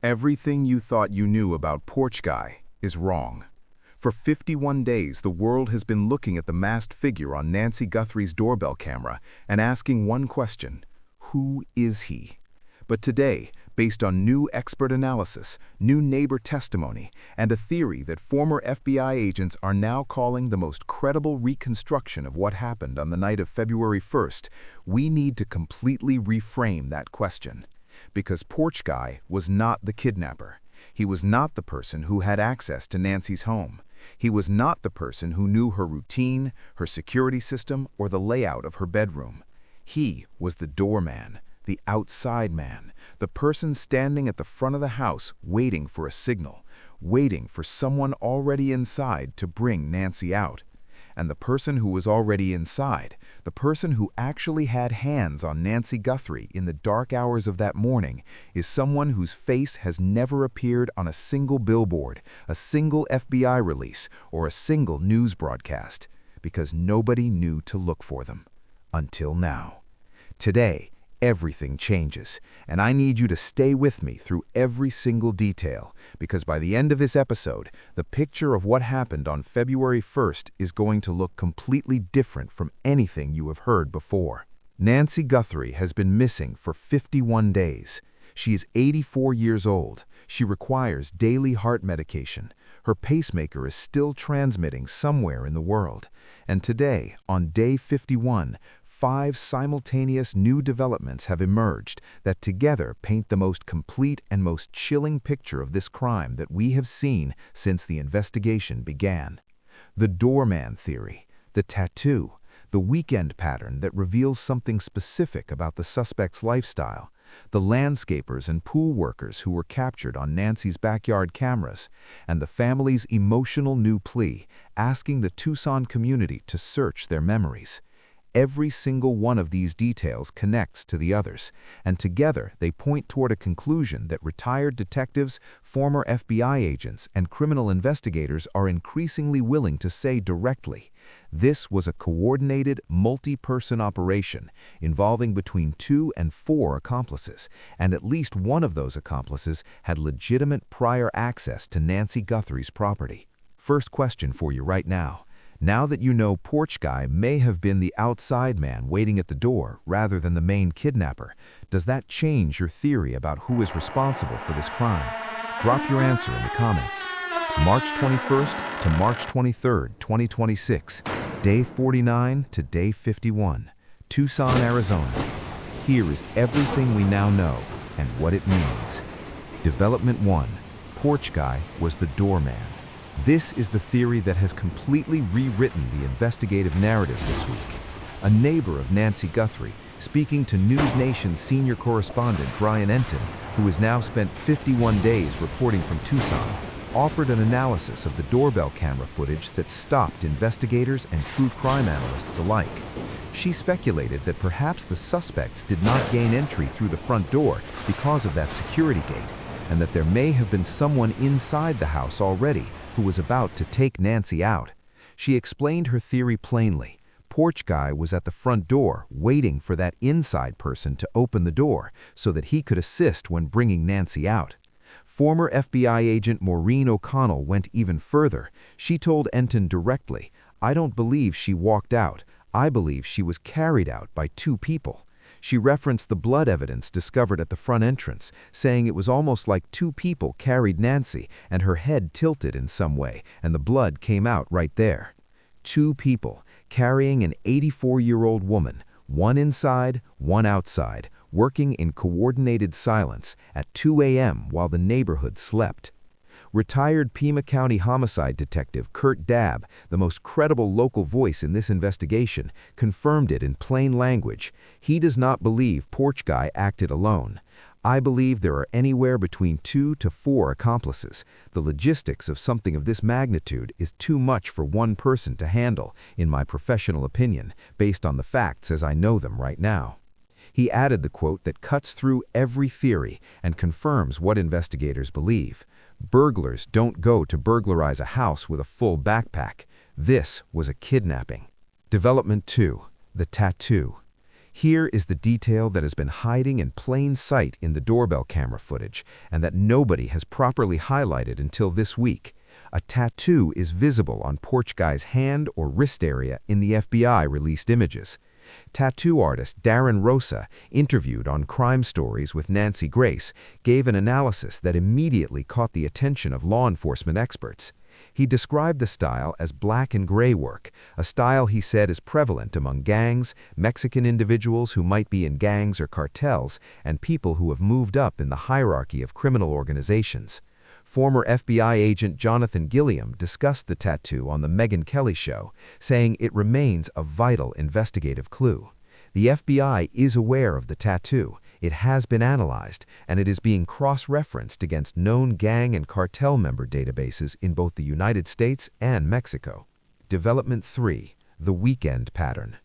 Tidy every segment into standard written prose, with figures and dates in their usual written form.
Everything you thought you knew about Porch Guy is wrong. For 51 days, the world has been looking at the masked figure on Nancy Guthrie's doorbell camera and asking one question: who is he? But today, based on new expert analysis, new neighbor testimony, and a theory that former FBI agents are now calling the most credible reconstruction of what happened on the night of February 1st, we need to completely reframe that question. Because Porch Guy was not the kidnapper. He was not the person who had access to Nancy's home. He was not the person who knew her routine, her security system, or the layout of her bedroom. He was the doorman, the outside man, the person standing at the front of the house waiting for a signal, waiting for someone already inside to bring Nancy out. And the person who was already inside, the person who actually had hands on Nancy Guthrie in the dark hours of that morning, is someone whose face has never appeared on a single billboard, a single FBI release, or a single news broadcast, because nobody knew to look for them. Until now. Today, everything changes, and I need you to stay with me through every single detail, because by the end of this episode, the picture of what happened on February 1st is going to look completely different from anything you have heard before. Nancy Guthrie has been missing for 51 days. She is 84 years old. She requires daily heart medication. Her pacemaker is still transmitting somewhere in the world. And today, on day 51, 5 simultaneous new developments have emerged that together paint the most complete and most chilling picture of this crime that we have seen since the investigation began. The doorman theory, the tattoo, the weekend pattern that reveals something specific about the suspect's lifestyle, the landscapers and pool workers who were captured on Nancy's backyard cameras, and the family's emotional new plea asking the Tucson community to search their memories. Every single one of these details connects to the others, and together they point toward a conclusion that retired detectives, former FBI agents, and criminal investigators are increasingly willing to say directly. This was a coordinated, multi-person operation involving between 2 and 4 accomplices, and at least one of those accomplices had legitimate prior access to Nancy Guthrie's property. First question for you right now. Now that you know Porch Guy may have been the outside man waiting at the door rather than the main kidnapper, does that change your theory about who is responsible for this crime? Drop your answer in the comments. March 21st to March 23rd, 2026, day 49 to day 51, Tucson, Arizona. Here is everything we now know and what it means. Development 1. Porch Guy was the doorman. This is the theory that has completely rewritten the investigative narrative this week. A neighbor of Nancy Guthrie, speaking to News Nation senior correspondent Brian Enton, who has now spent 51 days reporting from Tucson, offered an analysis of the doorbell camera footage that stopped investigators and true crime analysts alike. She speculated that perhaps the suspects did not gain entry through the front door because of that security gate, and that there may have been someone inside the house already who was about to take Nancy out. She explained her theory plainly. Porch Guy was at the front door waiting for that inside person to open the door so that he could assist when bringing Nancy out. Former FBI agent Maureen O'Connell went even further. She told Enton directly, "I don't believe she walked out. I believe she was carried out by 2 people." She referenced the blood evidence discovered at the front entrance, saying it was almost like 2 people carried Nancy and her head tilted in some way, and the blood came out right there. 2 people carrying an 84-year-old woman, one inside, one outside, working in coordinated silence at 2 a.m. while the neighborhood slept. Retired Pima County homicide detective Kurt Dabb, the most credible local voice in this investigation, confirmed it in plain language. He does not believe Porch Guy acted alone. "I believe there are anywhere between 2 to 4 accomplices. The logistics of something of this magnitude is too much for one person to handle, in my professional opinion, based on the facts as I know them right now." He added the quote that cuts through every theory and confirms what investigators believe. "Burglars don't go to burglarize a house with a full backpack. This was a kidnapping." Development 2. The tattoo. Here is the detail that has been hiding in plain sight in the doorbell camera footage, and that nobody has properly highlighted until this week. A tattoo is visible on Porch Guy's hand or wrist area in the FBI-released images. Tattoo artist Darren Rosa, interviewed on Crime Stories with Nancy Grace, gave an analysis that immediately caught the attention of law enforcement experts. He described the style as black and gray work, a style he said is prevalent among gangs, Mexican individuals who might be in gangs or cartels, and people who have moved up in the hierarchy of criminal organizations. Former FBI agent Jonathan Gilliam discussed the tattoo on The Megyn Kelly Show, saying it remains a vital investigative clue. The FBI is aware of the tattoo, it has been analyzed, and it is being cross-referenced against known gang and cartel member databases in both the United States and Mexico. Development 3. The Weekend Pattern.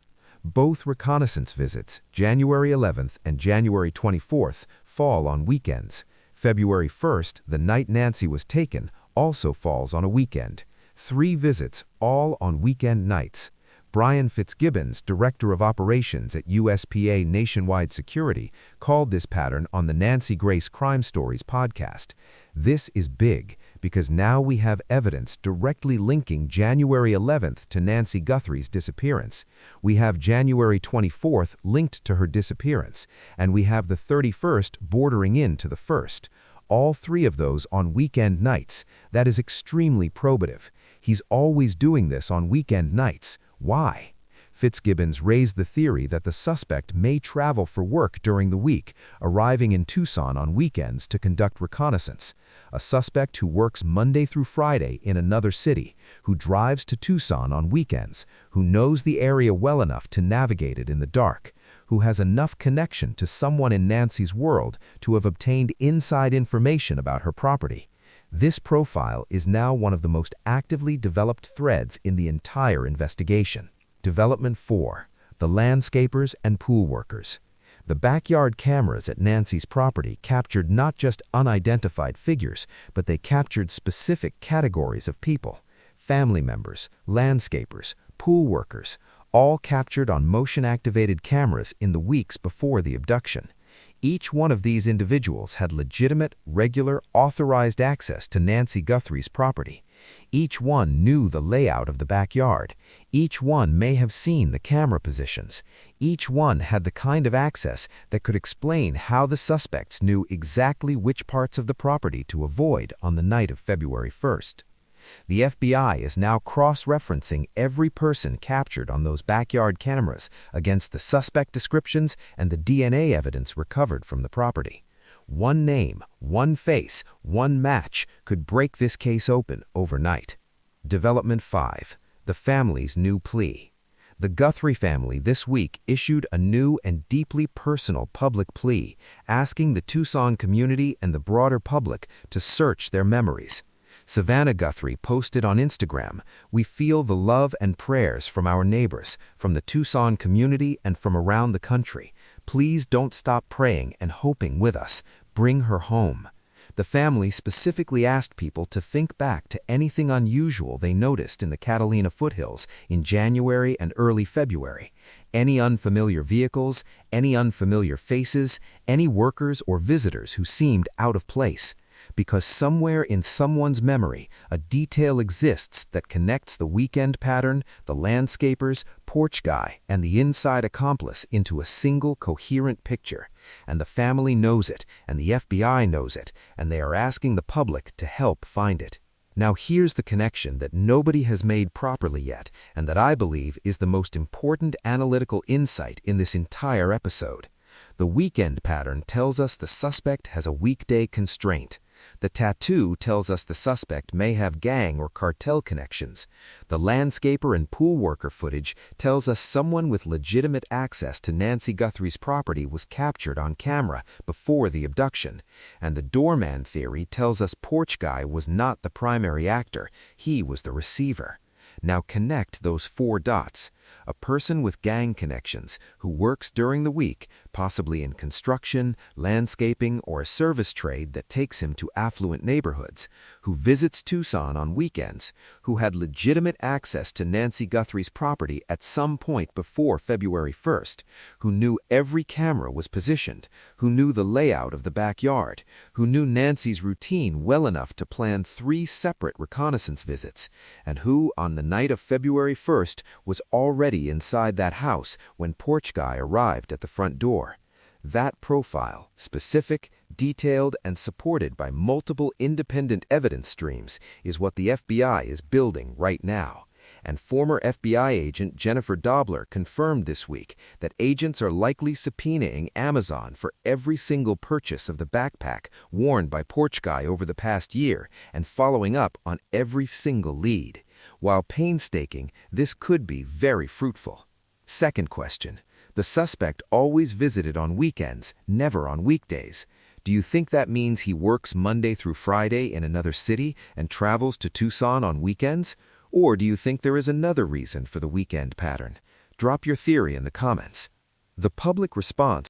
Both reconnaissance visits, January 11th and January 24th, fall on weekends. February 1st, the night Nancy was taken, also falls on a weekend. 3 visits, all on weekend nights. Brian Fitzgibbons, Director of Operations at USPA Nationwide Security, called this pattern on the Nancy Grace Crime Stories podcast. This is big because now we have evidence directly linking January 11th to Nancy Guthrie's disappearance. We have January 24th linked to her disappearance, and we have the 31st bordering into the 1st. All 3 of those on weekend nights. That is extremely probative. He's always doing this on weekend nights. Why? Fitzgibbons raised the theory that the suspect may travel for work during the week, arriving in Tucson on weekends to conduct reconnaissance. A suspect who works Monday through Friday in another city, who drives to Tucson on weekends, who knows the area well enough to navigate it in the dark, who has enough connection to someone in Nancy's world to have obtained inside information about her property. This profile is now one of the most actively developed threads in the entire investigation. Development 4. The landscapers and pool workers. The backyard cameras at Nancy's property captured not just unidentified figures, but they captured specific categories of people. Family members, landscapers, pool workers, all captured on motion-activated cameras in the weeks before the abduction. Each one of these individuals had legitimate, regular, authorized access to Nancy Guthrie's property. Each one knew the layout of the backyard. Each one may have seen the camera positions. Each one had the kind of access that could explain how the suspects knew exactly which parts of the property to avoid on the night of February 1st. The FBI is now cross-referencing every person captured on those backyard cameras against the suspect descriptions and the DNA evidence recovered from the property. One name, one face, one match could break this case open overnight. Development 5. The family's new plea. The Guthrie family this week issued a new and deeply personal public plea, asking the Tucson community and the broader public to search their memories. Savannah Guthrie posted on Instagram, "We feel the love and prayers from our neighbors, from the Tucson community and from around the country. Please don't stop praying and hoping with us. Bring her home." The family specifically asked people to think back to anything unusual they noticed in the Catalina foothills in January and early February. Any unfamiliar vehicles, any unfamiliar faces, any workers or visitors who seemed out of place. Because somewhere in someone's memory, a detail exists that connects the weekend pattern, the landscapers, Porch Guy, and the inside accomplice into a single coherent picture. And the family knows it, and the FBI knows it, and they are asking the public to help find it. Now here's the connection that nobody has made properly yet, and that I believe is the most important analytical insight in this entire episode. The weekend pattern tells us the suspect has a weekday constraint. The tattoo tells us the suspect may have gang or cartel connections. The landscaper and pool worker footage tells us someone with legitimate access to Nancy Guthrie's property was captured on camera before the abduction. And the doorman theory tells us Porch Guy was not the primary actor, he was the receiver. Now connect those 4 dots. A person with gang connections who works during the week, possibly in construction, landscaping, or a service trade that takes him to affluent neighborhoods, who visits Tucson on weekends, who had legitimate access to Nancy Guthrie's property at some point before February 1st, who knew every camera was positioned, who knew the layout of the backyard, who knew Nancy's routine well enough to plan 3 separate reconnaissance visits, and who, on the night of February 1st, was already inside that house when Porch Guy arrived at the front door. That profile, specific, detailed, and supported by multiple independent evidence streams, is what the FBI is building right now. And former FBI agent Jennifer Dobler confirmed this week that agents are likely subpoenaing Amazon for every single purchase of the backpack worn by Porch Guy over the past year and following up on every single lead. While painstaking, this could be very fruitful. Second question. The suspect always visited on weekends, never on weekdays. Do you think that means he works Monday through Friday in another city and travels to Tucson on weekends? Or do you think there is another reason for the weekend pattern? Drop your theory in the comments. The public response